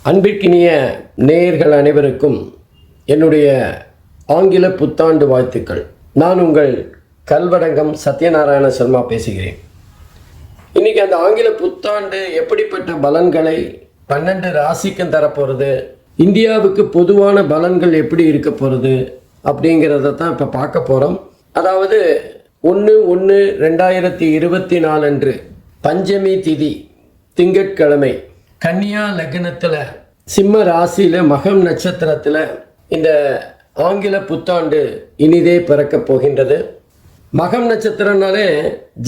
அன்பிற்கினிய நேயர்கள் அனைவருக்கும் என்னுடைய ஆங்கில புத்தாண்டு வாழ்த்துக்கள். நான் உங்கள் கல்வடங்கம் சத்யநாராயண சர்மா பேசுகிறேன். இன்றைக்கி அந்த ஆங்கில புத்தாண்டு எப்படிப்பட்ட பலன்களை 12 ராசிக்கும் தரப்போகிறது, இந்தியாவுக்கு பொதுவான பலன்கள் எப்படி இருக்க போகிறது அப்படிங்கிறத தான் இப்போ பார்க்க போகிறோம். அதாவது 1/1/2024 அன்று பஞ்சமி திதி திங்கட்கிழமை கன்னியா லக்னத்தில் சிம்ம ராசியில் மகம் நட்சத்திரத்தில் இந்த ஆங்கில புத்தாண்டு இனிதே பிறக்கப் போகின்றது. மகம் நட்சத்திரம்னாலே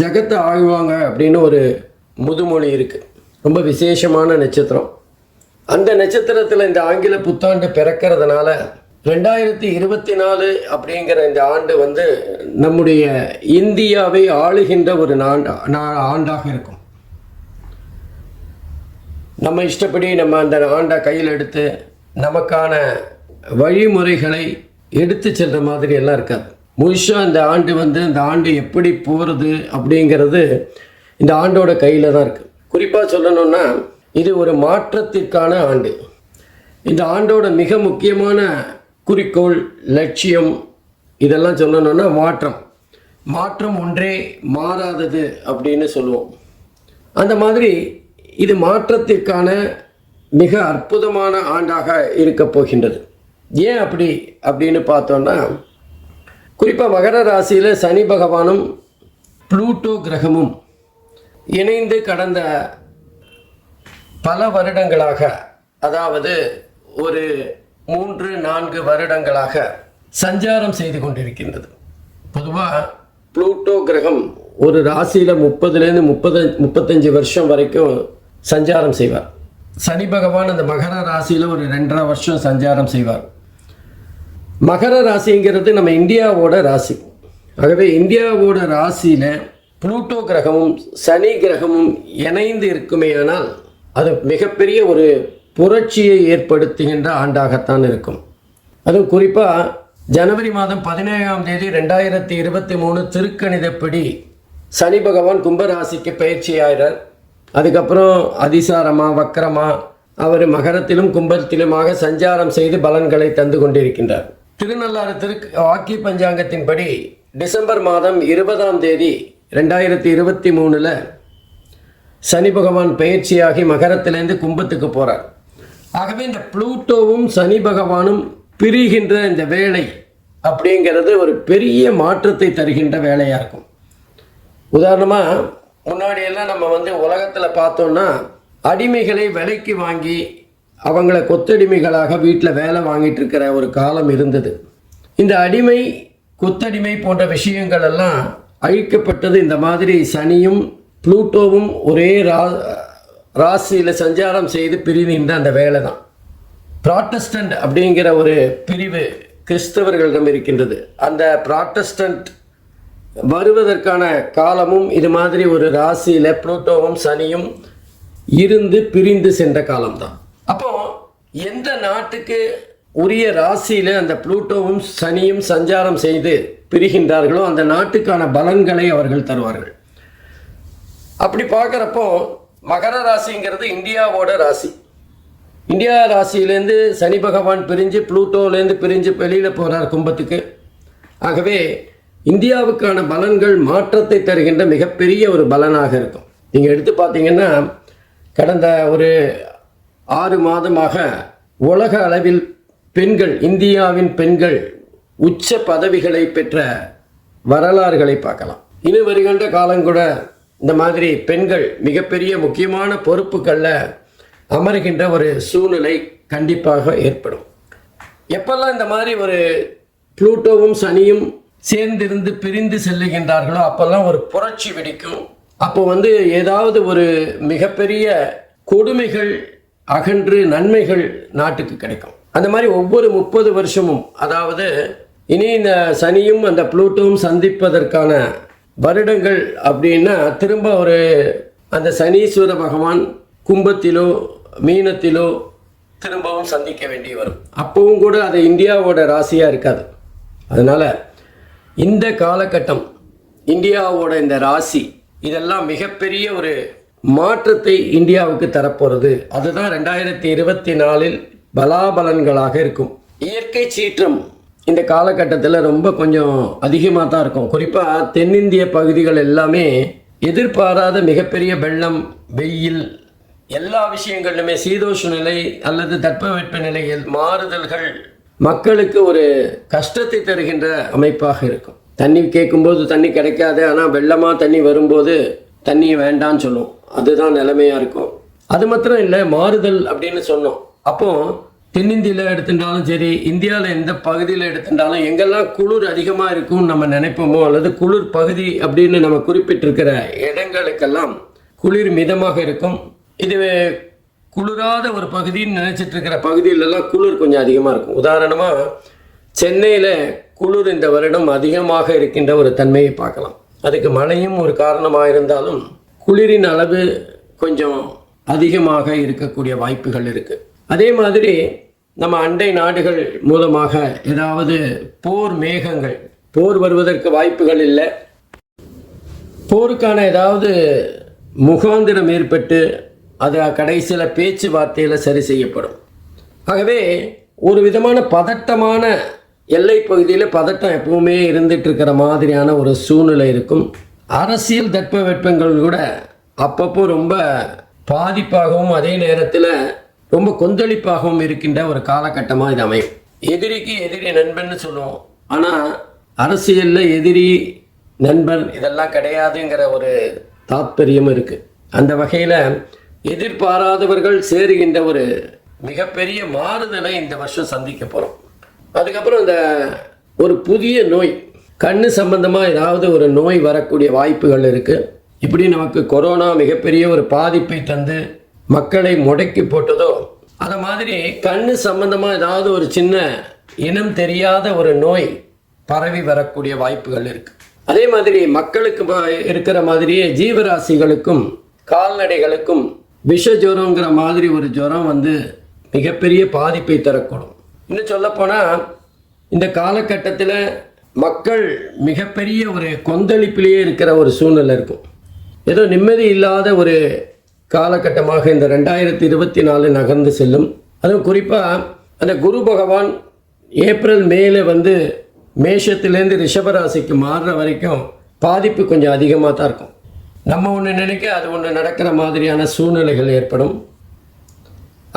ஜகத்தை ஆழ்வாங்க அப்படின்னு ஒரு முதுமொழி இருக்குது. ரொம்ப விசேஷமான நட்சத்திரம். அந்த நட்சத்திரத்தில் இந்த ஆங்கில புத்தாண்டு பிறக்கிறதுனால 2024 அப்படிங்கிற இந்த ஆண்டு நம்முடைய இந்தியாவை ஆளுகின்ற ஒரு ஆண்டாக இருக்கும். நம்ம இஷ்டப்படி நம்ம அந்த ஆண்டை கையில் எடுத்து நமக்கான வழிமுறைகளை எடுத்து செல்கிற மாதிரி எல்லாம் இருக்காது. முழுசாக இந்த ஆண்டு இந்த ஆண்டு எப்படி போகிறது அப்படிங்கிறது இந்த ஆண்டோட கையில் தான் இருக்குது. குறிப்பாக சொல்லணுன்னா இது ஒரு மாற்றத்திற்கான ஆண்டு. இந்த ஆண்டோட மிக முக்கியமான குறிக்கோள், லட்சியம் இதெல்லாம் சொல்லணுன்னா மாற்றம் ஒன்றே மாறாதது அப்படின்னு சொல்லுவோம். அந்த மாதிரி இது மாற்றத்திற்கான மிக அற்புதமான ஆண்டாக இருக்க போகின்றது. ஏன் அப்படின்னு பார்த்தோன்னா, குறிப்பாக மகர ராசியில் சனி பகவானும் புளூட்டோ கிரகமும் இணைந்து கடந்த பல வருடங்களாக, அதாவது ஒரு 3-4 வருடங்களாக சஞ்சாரம் செய்து கொண்டிருக்கின்றது. பொதுவாக புளூட்டோ கிரகம் ஒரு ராசியில் 30லேருந்து 35 வருஷம் வரைக்கும் சஞ்சாரம் செய்வார். சனி பகவான் அந்த மகர ராசியில் ஒரு 2.5 வருஷம் சஞ்சாரம் செய்வார். மகர ராசிங்கிறது நம்ம இந்தியாவோட ராசி. ஆகவே இந்தியாவோட ராசியில் புளூட்டோ கிரகமும் சனி கிரகமும் இணைந்து இருக்குமேயானால் அது மிகப்பெரிய ஒரு புரட்சியை ஏற்படுத்துகின்ற ஆண்டாகத்தான் இருக்கும். அதுவும் குறிப்பாக ஜனவரி மாதம் 17ஆம் தேதி 2023 திருக்கணிதப்படி சனி பகவான் கும்பராசிக்கு பயிற்சியாகிறார். அதுக்கப்புறம் அதிசாரமாக வக்கரமாக அவர் மகரத்திலும் கும்பத்திலுமாக சஞ்சாரம் செய்து பலன்களை தந்து கொண்டிருக்கின்றார். திருநள்ளாறு வாக்கிய பஞ்சாங்கத்தின்படி டிசம்பர் மாதம் 20ஆம் தேதி 2023 சனி பகவான் பயிற்சியாகி மகரத்திலேருந்து கும்பத்துக்கு போகிறார். ஆகவே இந்த புளூட்டோவும் சனி பகவானும் பிரிகின்ற இந்த வேலை அப்படிங்கிறது ஒரு பெரிய மாற்றத்தை தருகின்ற வேலையாக இருக்கும். உதாரணமாக முன்னாடியெல்லாம் நம்ம உலகத்தில் பார்த்தோன்னா அடிமைகளை விலைக்கு வாங்கி அவங்கள கொத்தடிமைகளாக வீட்டில் வேலை வாங்கிட்டு இருக்கிற ஒரு காலம் இருந்தது. இந்த அடிமை கொத்தடிமை போன்ற விஷயங்கள் எல்லாம் அழிக்கப்பட்டது. இந்த மாதிரி சனியும் புளூட்டோவும் ஒரே ராசியில் சஞ்சாரம் செய்து பிரிகின்ற அந்த வேலை தான். ப்ராட்டஸ்டன்ட் அப்படிங்கிற ஒரு பிரிவு கிறிஸ்தவர்களிடம் இருக்கின்றது. அந்த ப்ராட்டஸ்டன்ட் வருவதற்கான காலமும் இது மாதிரி ஒரு ராசியில் புளூட்டோவும் சனியும் இருந்து பிரிந்து சென்ற காலம்தான். அப்போ எந்த நாட்டுக்கு உரிய ராசியில் அந்த புளூட்டோவும் சனியும் சஞ்சாரம் செய்து பிரிகின்றார்களோ அந்த நாட்டுக்கான பலன்களை அவர்கள் தருவார்கள். அப்படி பார்க்குறப்போ மகர ராசிங்கிறது இந்தியாவோட ராசி. இந்தியா ராசியிலேருந்து சனி பகவான் பிரிஞ்சு புளூட்டோலேருந்து பிரிஞ்சு வெளியில் போகிறார் கும்பத்துக்கு. ஆகவே இந்தியாவுக்கான பலன்கள் மாற்றத்தை தருகின்ற மிகப்பெரிய ஒரு பலனாக இருக்கும். நீங்கள் எடுத்து பார்த்தீங்கன்னா கடந்த ஒரு 6 மாதமாக உலக அளவில் பெண்கள், இந்தியாவின் பெண்கள் உச்ச பதவிகளை பெற்ற வரலாறுகளை பார்க்கலாம். இனி வருகின்ற காலங்கூட இந்த மாதிரி பெண்கள் மிகப்பெரிய முக்கியமான பொறுப்புகளில் அமர்கின்ற ஒரு சூழ்நிலை கண்டிப்பாக ஏற்படும். எப்பெல்லாம் இந்த மாதிரி ஒரு புளூட்டோவும் சனியும் சேர்ந்திருந்து பிரிந்து செல்லுகின்றார்களோ அப்போல்லாம் ஒரு புரட்சி வெடிக்கும். அப்போ ஏதாவது ஒரு மிகப்பெரிய கொடுமைகள் அகன்று நன்மைகள் நாட்டுக்கு கிடைக்கும். அந்த மாதிரி ஒவ்வொரு 30 வருஷமும், அதாவது இனி இந்த சனியும் அந்த புளூட்டோவும் சந்திப்பதற்கான வருடங்கள் அப்படின்னா திரும்ப ஒரு அந்த சனீஸ்வர பகவான் கும்பத்திலோ மீனத்திலோ திரும்பவும் சந்திக்க வேண்டி வரும். அப்பவும் கூட அது இந்தியாவோட ராசியாக இருக்காது. அதனால் இந்த காலகட்டம் இந்தியாவோட இந்த ராசி இதெல்லாம் மிகப்பெரிய ஒரு மாற்றத்தை இந்தியாவுக்கு தரப்போகிறது. அதுதான் 2024 பலாபலன்களாக இருக்கும். இயற்கை சீற்றம் இந்த காலகட்டத்தில் ரொம்ப கொஞ்சம் அதிகமாக தான் இருக்கும். குறிப்பாக தென்னிந்திய பகுதிகள் எல்லாமே எதிர்பாராத மிகப்பெரிய வெள்ளம், வெயில், எல்லா விஷயங்களிலுமே சீதோஷ நிலை அல்லது தட்பவெட்ப நிலையில் மாறுதல்கள் மக்களுக்கு ஒரு கஷ்டத்தை தருகின்ற அமைப்பாக இருக்கும். தண்ணி கேட்கும்போது தண்ணி கிடைக்காது, ஆனால் வெள்ளமாக தண்ணி வரும்போது தண்ணி வேண்டான்னு சொல்லும். அதுதான் நிலைமையாக இருக்கும். அது மாத்திரம் இல்லை, மாறுதல் அப்படின்னு சொன்னோம். அப்போது தென்னிந்தியில் எடுத்துட்டாலும் சரி, இந்தியாவில் எந்த பகுதியில் எடுத்துட்டாலும் எங்கெல்லாம் குளிர் அதிகமாக இருக்கும்னு நம்ம நினைப்போமோ அல்லது குளிர் பகுதி அப்படின்னு நம்ம குறிப்பிட்டிருக்கிற இடங்களுக்கெல்லாம் குளிர் மிதமாக இருக்கும். இது குளிராத ஒரு பகுதின்னு நினச்சிட்டு இருக்கிற பகுதியிலெல்லாம் குளிர் கொஞ்சம் அதிகமாக இருக்கும். உதாரணமாக சென்னையில் குளிர் இந்த வருடம் அதிகமாக இருக்கின்ற ஒரு தன்மையை பார்க்கலாம். அதுக்கு மழையும் ஒரு காரணமாக இருந்தாலும் குளிரின் அளவு கொஞ்சம் அதிகமாக இருக்கக்கூடிய வாய்ப்புகள் இருக்குது. அதே மாதிரி நம்ம அண்டை நாடுகள் மூலமாக ஏதாவது போர் மேகங்கள், போர் வருவதற்கு வாய்ப்புகள் இல்லை, போருக்கான ஏதாவது முகாந்திரம் ஏற்பட்டு அது கடைசியில் பேச்சுவார்த்தையில் சரி செய்யப்படும். ஆகவே ஒரு விதமான பதட்டமான எல்லை பகுதியில் பதட்டம் எப்பவுமே இருந்துட்டு இருக்கிற மாதிரியான ஒரு சூழ்நிலை இருக்கும். அரசியல் தட்பவெட்பங்கள் கூட அப்பப்போ ரொம்ப பாதிப்பாகவும் அதே நேரத்தில் ரொம்ப கொந்தளிப்பாகவும் இருக்கின்ற ஒரு காலகட்டமாக இது அமையும். எதிரிக்கு எதிரி நண்பன்னு சொல்லுவோம், ஆனால் அரசியலில் எதிரி நண்பன் இதெல்லாம் கிடையாதுங்கிற ஒரு தாத்பரியம் இருக்குது. அந்த வகையில் எதிர்பாராதவர்கள் சேருகின்ற ஒரு மிகப்பெரிய மாறுதலை இந்த வருஷம் சந்திக்க போகிறோம். அதுக்கப்புறம் இந்த ஒரு புதிய நோய், கண்ணு சம்பந்தமாக ஏதாவது ஒரு நோய் வரக்கூடிய வாய்ப்புகள் இருக்குது. இப்படி நமக்கு கொரோனா மிகப்பெரிய ஒரு பாதிப்பை தந்து மக்களை முடக்கி போட்டதோ, அதை மாதிரி கண்ணு சம்பந்தமாக ஏதாவது ஒரு சின்ன இனம் தெரியாத ஒரு நோய் பரவி வரக்கூடிய வாய்ப்புகள் இருக்குது. அதே மாதிரி மக்களுக்கு இருக்கிற மாதிரியே ஜீவராசிகளுக்கும் கால்நடைகளுக்கும் விஷ ஜுரங்கிற மாதிரி ஒரு ஜுரம் வந்து மிகப்பெரிய பாதிப்பை தரக்கூடும். இன்னும் சொல்லப்போனால் இந்த காலகட்டத்தில் மக்கள் மிகப்பெரிய ஒரு கொந்தளிப்பிலேயே இருக்கிற ஒரு சூழ்நிலை இருக்கும். ஏதோ நிம்மதி இல்லாத ஒரு காலகட்டமாக இந்த 2024 நகர்ந்து செல்லும். அதுவும் குறிப்பாக அந்த குரு பகவான் ஏப்ரல் மேலே வந்து மேஷத்துலேருந்து ரிஷபராசிக்கு மாறுற வரைக்கும் பாதிப்பு கொஞ்சம் அதிகமாக தான் இருக்கும். நம்ம ஒன்று நினைக்க அது ஒன்று நடக்கிற மாதிரியான சூழ்நிலைகள் ஏற்படும்.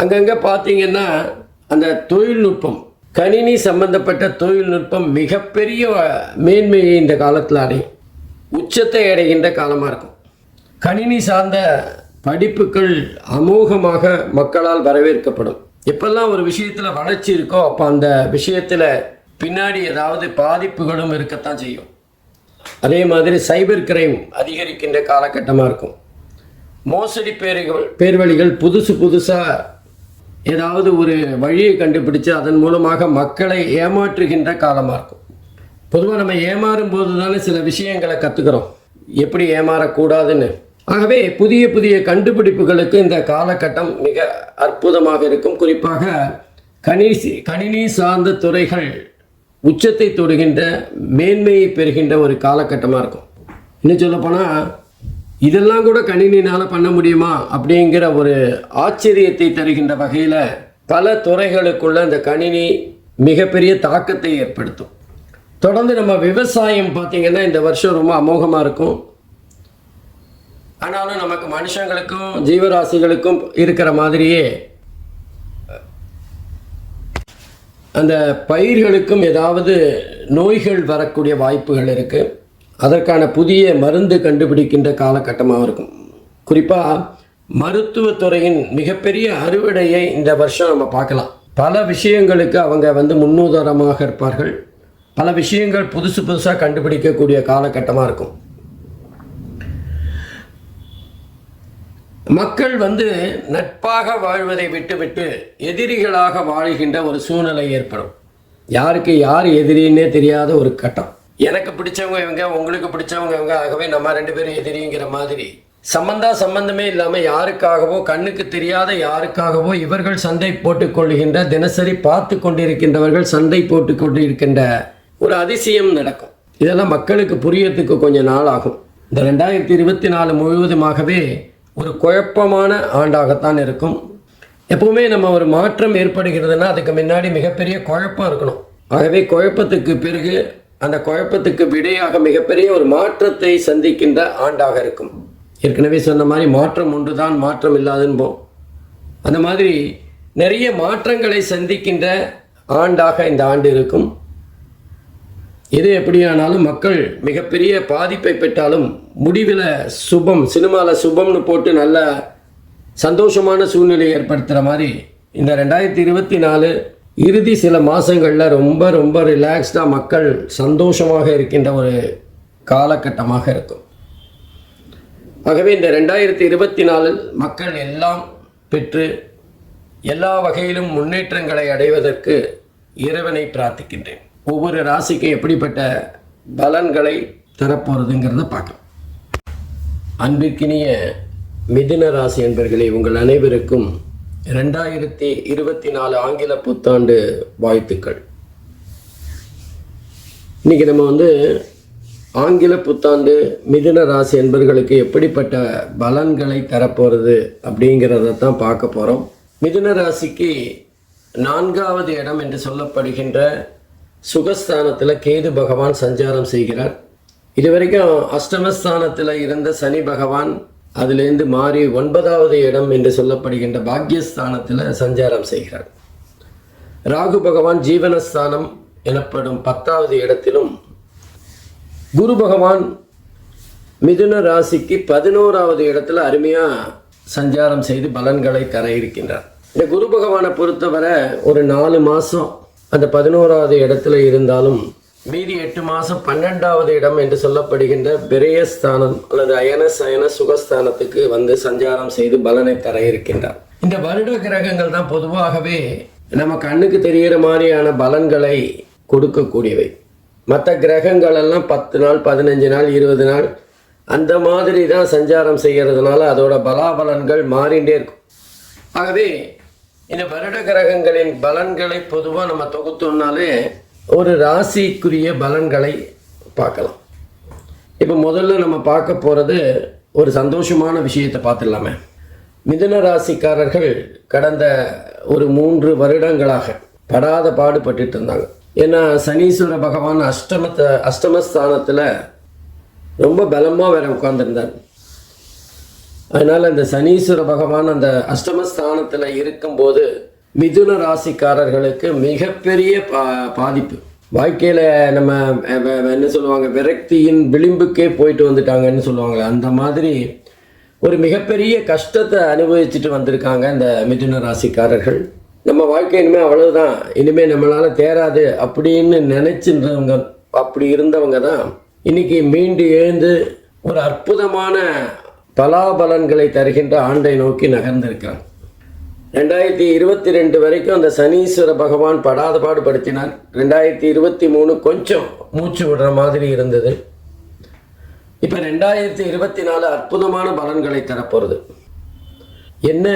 அங்கங்கே பார்த்தீங்கன்னா அந்த தொழில்நுட்பம், கணினி சம்பந்தப்பட்ட தொழில்நுட்பம் மிகப்பெரிய மேன்மையை இந்த காலத்தில் அடையும், உச்சத்தை அடைகின்ற காலமாக இருக்கும். கணினி சார்ந்த படிப்புகள் அமோகமாக மக்களால் வரவேற்கப்படும். எப்பெல்லாம் ஒரு விஷயத்தில் வளர்ச்சி இருக்கோ அப்போ அந்த விஷயத்தில் பின்னாடி ஏதாவது பாதிப்புகளும் இருக்கத்தான் செய்யும். அதே மாதிரி சைபர் கிரைம் அதிகரிக்கின்ற காலகட்டமாக இருக்கும். மோசடி பேர்வழிகள் புதுசாக ஏதாவது ஒரு வழியை கண்டுபிடிச்சு அதன் மூலமாக மக்களை ஏமாற்றுகின்ற காலமாக இருக்கும். பொதுவாக நம்ம ஏமாறும் போது தானே சில விஷயங்களை கற்றுக்கிறோம், எப்படி ஏமாறக்கூடாதுன்னு. ஆகவே புதிய புதிய கண்டுபிடிப்புகளுக்கு இந்த காலகட்டம் மிக அற்புதமாக இருக்கும். குறிப்பாக கணினி சார்ந்த துறைகள் உச்சத்தை தொடுகின்ற மேன்மையை பெறுகின்ற ஒரு காலகட்டமாக இருக்கும். இன்னும் சொல்லப்போனால் இதெல்லாம் கூட கணினினால் பண்ண முடியுமா அப்படிங்கிற ஒரு ஆச்சரியத்தை தருகின்ற வகையில் பல துறைகளுக்குள்ள இந்த கணினி மிகப்பெரிய தாக்கத்தை ஏற்படுத்தும். தொடர்ந்து நம்ம விவசாயம் பார்த்திங்கன்னா இந்த வருஷம் ரொம்ப அமோகமாக இருக்கும். ஆனாலும் நமக்கு மனுஷங்களுக்கும் ஜீவராசிகளுக்கும் இருக்கிற மாதிரியே அந்த பயிர்களுக்கும் ஏதாவது நோய்கள் வரக்கூடிய வாய்ப்புகள் இருக்குது. அதற்கான புதிய மருந்து கண்டுபிடிக்கின்ற காலகட்டமாக இருக்கும். குறிப்பாக மருத்துவத்துறையின் மிகப்பெரிய அறுவடையை இந்த வருஷம் நம்ம பார்க்கலாம். பல விஷயங்களுக்கு அவங்க வந்து முன்னுதாரணமாக இருப்பார்கள். பல விஷயங்கள் புதுசாக கண்டுபிடிக்கக்கூடிய காலகட்டமாக இருக்கும். மக்கள் வந்து நட்பாக வாழ்வதை விட்டுவிட்டு எதிரிகளாக வாழ்கின்ற ஒரு சூழ்நிலை ஏற்படும். யாருக்கு யார் எதிரின்னே தெரியாத ஒரு கட்டம். எனக்கு பிடிச்சவங்க இவங்க, உங்களுக்கு பிடிச்சவங்க இவங்க, ஆகவே நம்ம 2 பேரும் எதிரிங்கிற மாதிரி சம்பந்தமே இல்லாமல் யாருக்காகவோ, கண்ணுக்கு தெரியாத யாருக்காகவோ இவர்கள் சண்டை போட்டுக்கொள்கின்ற, தினசரி பார்த்து கொண்டிருக்கின்றவர்கள் சண்டை போட்டு கொண்டிருக்கின்ற ஒரு அதிசயம் நடக்கும். இதெல்லாம் மக்களுக்கு புரியறதுக்கு கொஞ்சம் நாள் ஆகும். இந்த 2024 முழுவதுமாகவே ஒரு குழப்பமான ஆண்டாகத்தான் இருக்கும். எப்பவுமே நம்ம ஒரு மாற்றம் ஏற்படுகிறதுனா அதுக்கு முன்னாடி மிகப்பெரிய குழப்பம் இருக்கணும். ஆகவே குழப்பத்துக்கு பிறகு அந்த குழப்பத்துக்கு விடையாக மிகப்பெரிய ஒரு மாற்றத்தை சந்திக்கின்ற ஆண்டாக இருக்கும். ஏற்கனவே சொன்ன மாதிரி மாற்றம் ஒன்று தான், மாற்றம் இல்லாதுன்போம். அந்த மாதிரி நிறைய மாற்றங்களை சந்திக்கின்ற ஆண்டாக இந்த ஆண்டு இருக்கும். எது எப்படியானாலும் மக்கள் மிகப்பெரிய பாதிப்பை பெற்றாலும் முடிவில் சுபம், சினிமாவில் சுபம்னு போட்டு நல்ல சந்தோஷமான சூழ்நிலை ஏற்படுத்துகிற மாதிரி இந்த 2024 இறுதி சில மாதங்களில் ரொம்ப ரொம்ப ரிலாக்ஸ்டாக மக்கள் சந்தோஷமாக இருக்கின்ற ஒரு காலகட்டமாக இருக்கும். ஆகவே இந்த 2024 மக்கள் எல்லாம் பெற்று எல்லா வகையிலும் முன்னேற்றங்களை அடைவதற்கு இறைவனை பிரார்த்திக்கின்றேன். ஒவ்வொரு ராசிக்கும் எப்படிப்பட்ட பலன்களை தரப்போகிறதுங்கிறத பார்க்கலாம். அன்பிற்கினிய மிதுன ராசி என்பர்களே, உங்கள் அனைவருக்கும் 2024 ஆங்கில புத்தாண்டு வாழ்த்துக்கள். இன்றைக்கி நம்ம ஆங்கில புத்தாண்டு மிதுன ராசி என்பர்களுக்கு எப்படிப்பட்ட பலன்களை தரப்போகிறது அப்படிங்கிறத தான் பார்க்க போகிறோம். மிதுன ராசிக்கு 4வது இடம் என்று சொல்லப்படுகின்ற சுகஸ்தானத்தில் கேது பகவான் சஞ்சாரம் செய்கிறார். இதுவரைக்கும் அஷ்டமஸ்தானத்தில் இருந்த சனி பகவான் அதிலிருந்து மாறி 9வது இடம் என்று சொல்லப்படுகின்ற பாக்யஸ்தானத்தில் சஞ்சாரம் செய்கிறார். ராகு பகவான் ஜீவனஸ்தானம் எனப்படும் 10வது இடத்திலும், குரு பகவான் மிதுன ராசிக்கு 11வது இடத்துல அருமையாக சஞ்சாரம் செய்து பலன்களை தர இருக்கின்றார். இந்த குரு பகவானை பொறுத்தவரை ஒரு 4 மாதம் அந்த 11வது இடத்துல இருந்தாலும் மீதி 8 மாதம் 12வது இடம் என்று சொல்லப்படுகின்ற விரயஸ்தானம் அல்லது அயன சயன சுகஸ்தானத்துக்கு சஞ்சாரம் செய்து பலனை தர இருக்கின்றார். இந்த வருட கிரகங்கள் தான் பொதுவாகவே நம்ம கண்ணுக்கு தெரிகிற மாதிரியான பலன்களை கொடுக்கக்கூடியவை. மற்ற கிரகங்கள் எல்லாம் 10 நாள் 15 நாள் 20 நாள் அந்த மாதிரி தான் சஞ்சாரம் செய்கிறதுனால அதோட பலாபலன்கள் மாறிண்டே இருக்கும். ஆகவே இந்த வருட கிரகங்களின் பலன்களை பொதுவாக நம்ம தொகுத்தோம்னாலே ஒரு ராசிக்குரிய பலன்களை பார்க்கலாம். இப்போ முதல்ல நம்ம பார்க்க போகிறது ஒரு சந்தோஷமான விஷயத்தை பார்த்துடலாமே. மிதுன ராசிக்காரர்கள் கடந்த ஒரு 3 வருடங்களாக படாத பாடுபட்டு இருந்தாங்க. ஏன்னா சனீஸ்வர பகவான் அஷ்டமஸ்தானத்தில் ரொம்ப பலமாக வேற உட்கார்ந்துருந்தார். அதனால் அந்த சனீஸ்வர பகவான் அந்த அஷ்டமஸ்தானத்தில் இருக்கும்போது மிதுன ராசிக்காரர்களுக்கு மிகப்பெரிய பாதிப்பு. வாழ்க்கையில் நம்ம என்ன சொல்லுவாங்க, விரக்தியின் விளிம்புக்கே போயிட்டு வந்துட்டாங்கன்னு சொல்லுவாங்க. அந்த மாதிரி ஒரு மிகப்பெரிய கஷ்டத்தை அனுபவிச்சுட்டு வந்திருக்காங்க இந்த மிதுன ராசிக்காரர்கள். நம்ம வாழ்க்கை இனிமேல் அவ்வளவுதான், இனிமேல் நம்மளால் தேராது அப்படின்னு நினைச்சிருந்தவங்க, அப்படி இருந்தவங்க தான் இன்னைக்கு மீண்டு எழுந்து ஒரு அற்புதமான பலாபலன்களை தருகின்ற ஆண்டை நோக்கி நகர்ந்திருக்கிறார். 2022 வரைக்கும் அந்த சனீஸ்வர பகவான் படாத பாடுபடுத்தினார். 2023 கொஞ்சம் மூச்சு விடுற மாதிரி இருந்தது. இப்போ 2024 அற்புதமான பலன்களை தரப்போகிறது. என்ன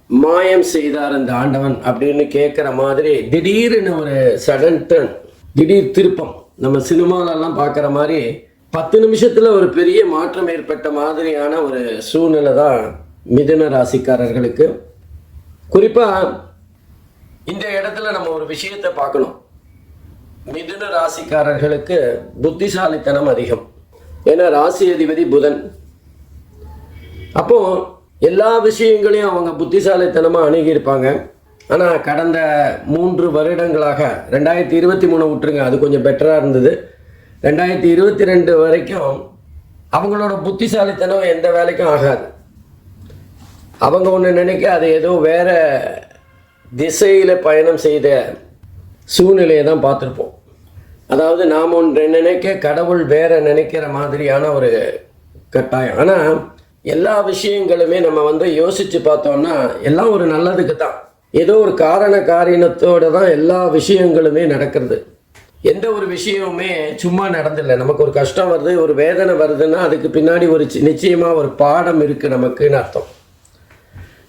மாயம் செய்தார் அந்த ஆண்டவன் அப்படின்னு கேட்குற மாதிரி திடீர்னு ஒரு சடன் டர்ன், திடீர் திருப்பம். நம்ம சினிமாலெல்லாம் பார்க்குற மாதிரி 10 நிமிஷத்தில் ஒரு பெரிய மாற்றம் ஏற்பட்ட மாதிரியான ஒரு சூழ்நிலை தான் மிதுன ராசிக்காரர்களுக்கு. குறிப்பாக இந்த இடத்துல நம்ம ஒரு விஷயத்தை பார்க்கணும். மிதுன ராசிக்காரர்களுக்கு புத்திசாலித்தனம் அதிகம். ஏன்னா ராசி அதிபதி புதன். அப்போது எல்லா விஷயங்களையும் அவங்க புத்திசாலித்தனமாக அணுகியிருப்பாங்க. ஆனால் கடந்த 3 வருடங்களாக 2023 விட்டுருங்க, அது கொஞ்சம் பெட்டராக இருந்தது. 2022 வரைக்கும் அவங்களோட புத்திசாலித்தனம் எந்த வேலைக்கும் ஆகாது. அவங்க ஒன்று நினைக்க அது ஏதோ வேற திசையில் பயணம் செய்த சூழ்நிலையை தான் பார்த்துருப்போம். அதாவது நாம் ஒன்று நினைக்க கடவுள் வேற நினைக்கிற மாதிரியான ஒரு கட்டாயம். ஆனால் எல்லா விஷயங்களுமே நம்ம யோசித்து பார்த்தோம்னா எல்லாம் ஒரு நல்லதுக்கு தான். ஏதோ ஒரு காரண காரியத்தோடு தான் எல்லா விஷயங்களுமே நடக்கிறது. எந்த ஒரு விஷயமுமே சும்மா நடந்தில்லை. நமக்கு ஒரு கஷ்டம் வருது, ஒரு வேதனை வருதுன்னா அதுக்கு பின்னாடி ஒரு நிச்சயமாக ஒரு பாடம் இருக்குது நமக்குன்னு அர்த்தம்.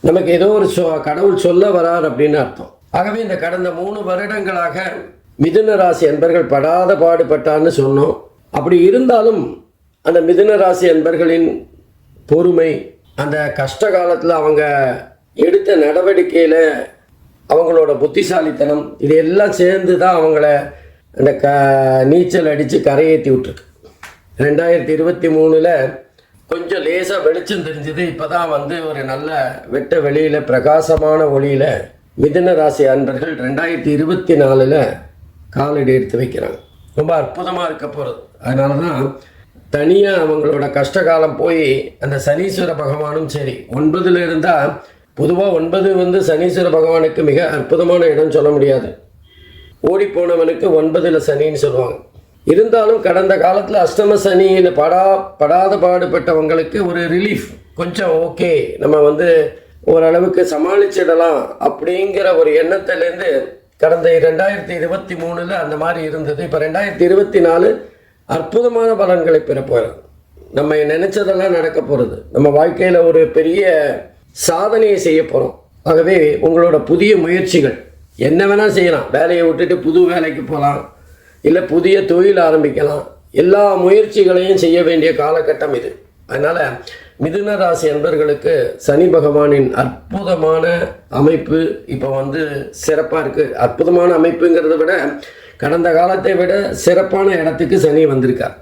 நமக்கு ஏதோ ஒரு கடவுள் சொல்ல வரார் அப்படின்னு அர்த்தம். ஆகவே இந்த கடந்த 3 வருடங்களாக மிதுன ராசி என்பர்கள் படாத பாடுபட்டான்னு சொன்னோம். அப்படி இருந்தாலும் அந்த மிதுன ராசி என்பர்களின் பொறுமை, அந்த கஷ்ட காலத்தில் அவங்க எடுத்த நடவடிக்கையில் அவங்களோட புத்திசாலித்தனம் இது எல்லாம் சேர்ந்து தான் அவங்கள அந்த நீச்சல் அடித்து கரையேற்றி விட்டுருக்கு. 2023 கொஞ்சம் லேசாக வெளிச்சம் தெரிஞ்சது. இப்போ தான் வந்து ஒரு நல்ல வெட்ட வெளியில் பிரகாசமான ஒளியில் மிதுன ராசி அன்பர்கள் 2024 காலடி எடுத்து வைக்கிறாங்க. ரொம்ப அற்புதமாக இருக்க போகிறது. அதனால தான் தனியாக அவங்களோட கஷ்டகாலம் போய் அந்த சனீஸ்வர பகவானும் சரி 9 இருந்தால், பொதுவாக 9 வந்து சனீஸ்வர பகவானுக்கு மிக அற்புதமான இடம் சொல்ல முடியாது. ஓடிப்போனவனுக்கு 9 சனின்னு சொல்லுவாங்க. இருந்தாலும் கடந்த காலத்தில் அஷ்டம சனியில் படாத பாடுபட்டவங்களுக்கு ஒரு ரிலீஃப், கொஞ்சம் ஓகே நம்ம வந்து ஓரளவுக்கு சமாளிச்சிடலாம் அப்படிங்கிற ஒரு எண்ணத்திலேருந்து கடந்த 2023 அந்த மாதிரி இருந்தது. இப்போ 2024 அற்புதமான பலன்களை பெற போகிறோம். நம்ம நினைச்சதெல்லாம் நடக்க போகிறது. நம்ம வாழ்க்கையில் ஒரு பெரிய சாதனையை செய்ய போகிறோம். ஆகவே உங்களோட புதிய முயற்சிகள் என்ன வேணால் செய்யலாம். வேலையை விட்டுட்டு புது வேலைக்கு போகலாம், இல்லை புதிய தொழில் ஆரம்பிக்கலாம். எல்லா முயற்சிகளையும் செய்ய வேண்டிய காலகட்டம் இது. அதனால் மிதுன ராசி அன்பர்களுக்கு சனி பகவானின் அற்புதமான அமைப்பு இப்போ வந்து சிறப்பாக இருக்குது. அற்புதமான அமைப்புங்கிறத விட கடந்த காலத்தை விட சிறப்பான இடத்துக்கு சனி வந்திருக்கார்.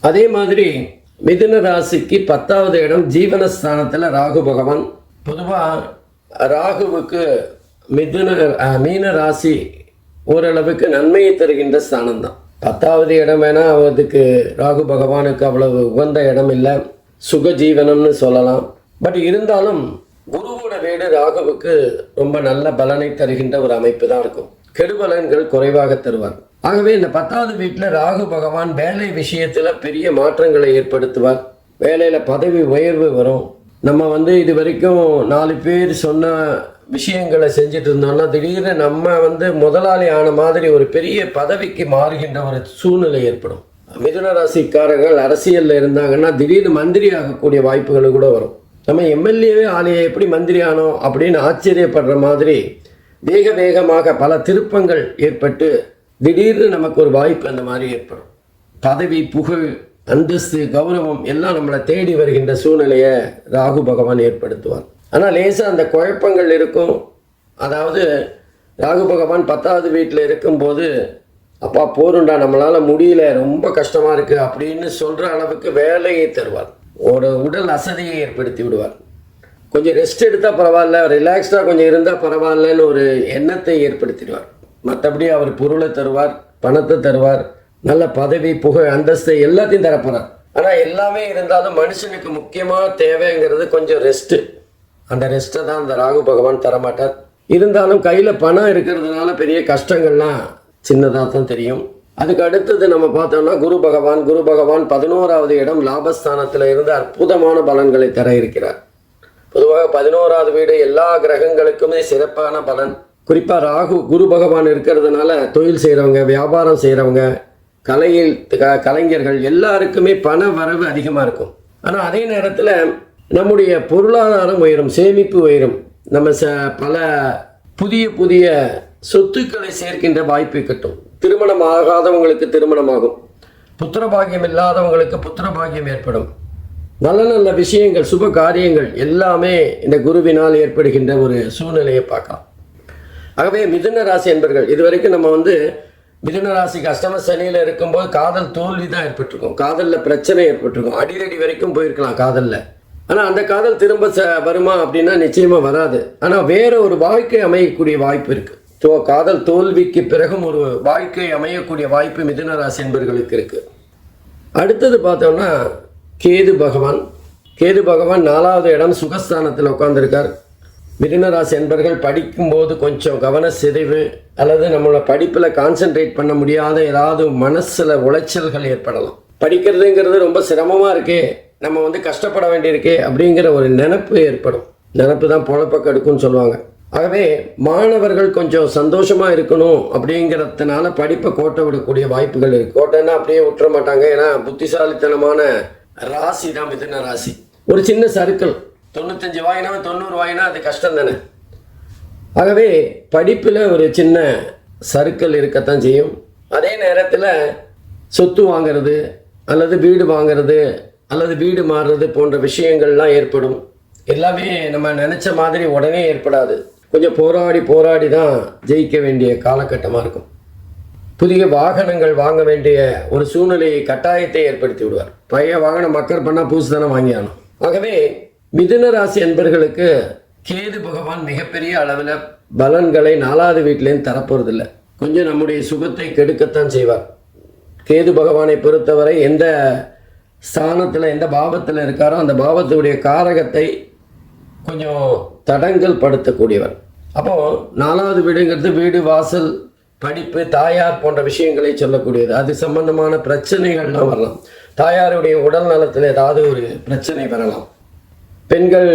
அதே மாதிரி மிதுன ராசிக்கு 10வது இடம் ஜீவனஸ்தானத்தில் ராகு பகவான். பொதுவாக ராகுவுக்கு மீன ராசி ஓரளவுக்கு நன்மையை தருகின்ற ஸ்தானம் தான். 10வது இடம் வேணால் அவருக்கு ராகு பகவானுக்கு அவ்வளவு உகந்த இடம் இல்லை, சுகஜீவனம்னு சொல்லலாம். பட் இருந்தாலும் குருவோட வீடு ராகுவுக்கு ரொம்ப நல்ல பலனை தருகின்ற ஒரு அமைப்பு தான் இருக்கும். கெடுபலன்கள் குறைவாக தருவார். ஆகவே இந்த 10வது வீட்டில் ராகு பகவான் வேலை விஷயத்தில் பெரிய மாற்றங்களை ஏற்படுத்துவார். வேலையில் பதவி உயர்வு வரும். நம்ம வந்து இது வரைக்கும் 4 பேர் சொன்ன விஷயங்களை செஞ்சுட்டு இருந்தோம்னா திடீர்னு நம்ம வந்து முதலாளி ஆன மாதிரி ஒரு பெரிய பதவிக்கு மாறுகின்ற ஒரு சூழ்நிலை ஏற்படும். மிதுன ராசிக்காரர்கள் அரசியலில் இருந்தாங்கன்னா திடீர்னு மந்திரி ஆகக்கூடிய வாய்ப்புகள் கூட வரும். நம்ம எம்எல்ஏவே ஆலையை எப்படி மந்திரி ஆனோம் அப்படின்னு ஆச்சரியப்படுற மாதிரி வேகமாக பல திருப்பங்கள் ஏற்பட்டு திடீர்னு நமக்கு ஒரு வாய்ப்பு அந்த மாதிரி ஏற்படும். பதவி, புகழ், அந்தஸ்து, கௌரவம் எல்லாம் நம்மளை தேடி வருகின்ற சூழ்நிலையை ராகு பகவான் ஏற்படுத்துவார். ஆனால் லேசாக அந்த குழப்பங்கள் இருக்கும். அதாவது ராகு பகவான் 10வது வீட்டில் இருக்கும்போது அப்பா போருண்டா, நம்மளால் முடியல, ரொம்ப கஷ்டமாக இருக்குது அப்படின்னு சொல்கிற அளவுக்கு வேலையை தருவார். ஒரு உடல் அசதியை ஏற்படுத்தி விடுவார். கொஞ்சம் ரெஸ்ட் எடுத்தால் பரவாயில்ல, ரிலாக்ஸ்டாக கொஞ்சம் இருந்தால் பரவாயில்லன்னு ஒரு எண்ணத்தை ஏற்படுத்திடுவார். மற்றபடி அவர் பொருளை தருவார், பணத்தை தருவார், நல்ல பதவி, புகழ், அந்தஸ்து எல்லாத்தையும் தரப்போகிறார். ஆனால் எல்லாமே இருந்தாலும் மனுஷனுக்கு முக்கியமாக தேவைங்கிறது கொஞ்சம் ரெஸ்ட்டு. அந்த ரெஸ்ட்டை தான் அந்த ராகு பகவான் தரமாட்டார். இருந்தாலும் கையில் பணம் இருக்கிறதுனால பெரிய கஷ்டங்கள்லாம் சின்னதாக தான் தெரியும். அதுக்கு அடுத்தது நம்ம பார்த்தோம்னா குரு பகவான் 11வது இடம் லாபஸ்தானத்தில் இருந்து அற்புதமான பலன்களை தர இருக்கிறார். பொதுவாக 11வது வீடு எல்லா கிரகங்களுக்குமே சிறப்பான பலன். குறிப்பாக ராகு குரு பகவான் இருக்கிறதுனால தொழில் செய்கிறவங்க, வியாபாரம் செய்கிறவங்க, கலைஞர்கள் எல்லாருக்குமே பண வரவு அதிகமாக இருக்கும். ஆனால் அதே நேரத்தில் நம்முடைய பொருளாதாரம் உயரும், சேமிப்பு உயரும். நம்ம பல புதிய சொத்துக்களை சேர்க்கின்ற வாய்ப்பு கிட்டும். திருமணம் ஆகாதவங்களுக்கு திருமணமாகும். புத்திரபாகியம் இல்லாதவங்களுக்கு புத்திரபாகியம் ஏற்படும். நல்ல விஷயங்கள், சுப காரியங்கள் எல்லாமே இந்த குருவினால் ஏற்படுகின்ற ஒரு சூழ்நிலையை பார்க்கலாம். ஆகவே மிதுன ராசி என்பர்கள் இதுவரைக்கும் நம்ம வந்து மிதுன ராசிக்கு அஷ்டம சனியில் இருக்கும்போது காதல் தோல்வி தான் ஏற்பட்டிருக்கும். காதலில் பிரச்சனை ஏற்பட்டிருக்கும். அடிரடி வரைக்கும் போயிருக்கலாம் காதலில். ஆனால் அந்த காதல் திரும்ப வருமா அப்படின்னா நிச்சயமாக வராது. ஆனால் வேற ஒரு வாழ்க்கை அமையக்கூடிய வாய்ப்பு இருக்குது. காதல் தோல்விக்கு பிறகும் ஒரு வாழ்க்கை அமையக்கூடிய வாய்ப்பு மிதுன ராசி என்பர்களுக்கு இருக்குது. அடுத்தது பார்த்தோம்னா கேது பகவான் 4வது இடம் சுகஸ்தானத்தில் உட்கார்ந்துருக்கார். மிதுன ராசி என்பர்கள் படிக்கும்போது கொஞ்சம் கவன சிதைவு அல்லது நம்மளோட படிப்பில் கான்சென்ட்ரேட் பண்ண முடியாத ஏதாவது மனசில் உளைச்சல்கள் ஏற்படலாம். படிக்கிறதுங்கிறது ரொம்ப சிரமமாக இருக்கே, நம்ம வந்து கஷ்டப்பட வேண்டியிருக்கே அப்படிங்கிற ஒரு நினப்பு ஏற்படும். நினப்பு தான் பொழப்ப கெடுக்கும்னு சொல்லுவாங்க. ஆகவே மாணவர்கள் கொஞ்சம் சந்தோஷமாக இருக்கணும் அப்படிங்கிறதுனால படிப்பை கோட்டை விடக்கூடிய வாய்ப்புகள் இருக்குது. கோட்டைன்னா அப்படியே விட்டுற மாட்டாங்க. ஏன்னா புத்திசாலித்தனமான ராசி தான் மிதுன ராசி. ஒரு சின்ன சர்க்கிள் 95 வாயினா 90 வாயினா அது கஷ்டம் தானே. ஆகவே படிப்பில் ஒரு சின்ன சர்க்கிள் இருக்கத்தான் செய்யும். அதே நேரத்தில் சொத்து வாங்கிறது அல்லது வீடு வாங்கிறது அல்லது வீடு மாறுறது போன்ற விஷயங்கள்லாம் ஏற்படும். எல்லாமே நம்ம நினச்ச மாதிரி உடனே ஏற்படாது. கொஞ்சம் போராடி தான் ஜெயிக்க வேண்டிய காலகட்டமாக இருக்கும். புதிய வாகனங்கள் வாங்க வேண்டிய ஒரு சூழ்நிலையை கட்டாயத்தை ஏற்படுத்தி விடுவார். பழைய வாகனம் மக்கள் பண்ணால் புதுசு தானே வாங்கியானோம். ஆகவே மிதுன ராசி என்பர்களுக்கு கேது பகவான் மிகப்பெரிய அளவில் பலன்களை 4வது வீட்டிலேருந்து தரப்போறதில்லை. கொஞ்சம் நம்முடைய சுகத்தை கெடுக்கத்தான் செய்வார். கேது பகவானை பொறுத்தவரை எந்த ஸ்தானத்தில் எந்த பாவத்தில் இருக்காரோ அந்த பாவத்துடைய காரகத்தை கொஞ்சம் தடங்கல் படுத்தக்கூடியவர். அப்போது 4வது வீடுங்கிறது வீடு, வாசல், படிப்பு, தாயார் போன்ற விஷயங்களை சொல்லக்கூடியது. அது சம்பந்தமான பிரச்சனைகள்லாம் வரலாம். தாயாருடைய உடல் நலத்தில் ஏதாவது ஒரு பிரச்சனை வரலாம். பெண்கள்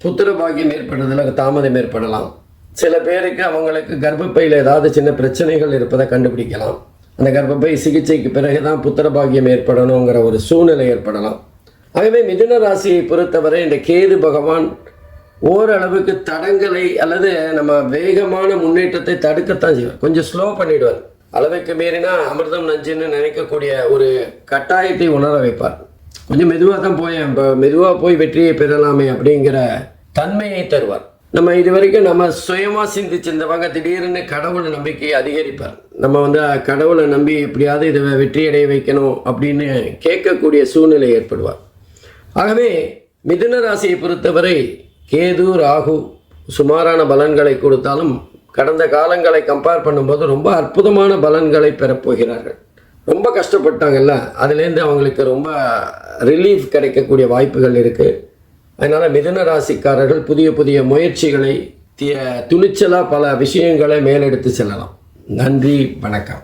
புத்திர பாக்கியம் ஏற்படுறதுல தாமதம் ஏற்படலாம். சில பேருக்கு அவங்களுக்கு கர்ப்பப்பையில் ஏதாவது சின்ன பிரச்சனைகள் இருப்பதை கண்டுபிடிக்கலாம். அந்த கர்ப்பப்பை சிகிச்சைக்கு பிறகு தான் புத்திர பாக்கியம் ஏற்படணுங்கிற ஒரு சூழ்நிலை ஏற்படலாம். ஆகவே மிதுன ராசியை பொறுத்தவரை இந்த கேது பகவான் ஓரளவுக்கு தடங்களை அல்லது நம்ம வேகமான முன்னேற்றத்தை தடுக்கத்தான் செய்வார். கொஞ்சம் ஸ்லோ பண்ணிடுவார். அளவுக்கு மீறினா அமிர்தம் நஞ்சுன்னு நினைக்கக்கூடிய ஒரு கட்டாயத்தை உணர வைப்பார். கொஞ்சம் மெதுவாக தான் மெதுவாக போய் வெற்றியை பெறலாமே அப்படிங்கிற தன்மையை தருவார். நம்ம இது வரைக்கும் நம்ம சுயமாக சிந்திச்சிருந்தவங்க திடீர்னு கடவுள் நம்பிக்கையை அதிகரிப்பார். நம்ம கடவுளை நம்பி எப்படியாவது இதை வெற்றியடைய வைக்கணும் அப்படின்னு கேட்கக்கூடிய சூழ்நிலை ஏற்படுவார். ஆகவே மிதுன ராசியை பொறுத்தவரை கேது, ராகு சுமாரான பலன்களை கொடுத்தாலும் கடந்த காலங்களை கம்பேர் பண்ணும்போது ரொம்ப அற்புதமான பலன்களை பெறப்போகிறார்கள். ரொம்ப கஷ்டப்பட்டாங்கல்ல, அதுலேருந்து அவங்களுக்கு ரொம்ப ரிலீஃப் கிடைக்கக்கூடிய வாய்ப்புகள் இருக்குது. அதனால் மிதுன ராசிக்காரர்கள் புதிய புதிய முயற்சிகளை துணிச்சலாக பல விஷயங்களை மேலெடுத்து செல்லலாம். நன்றி, வணக்கம்.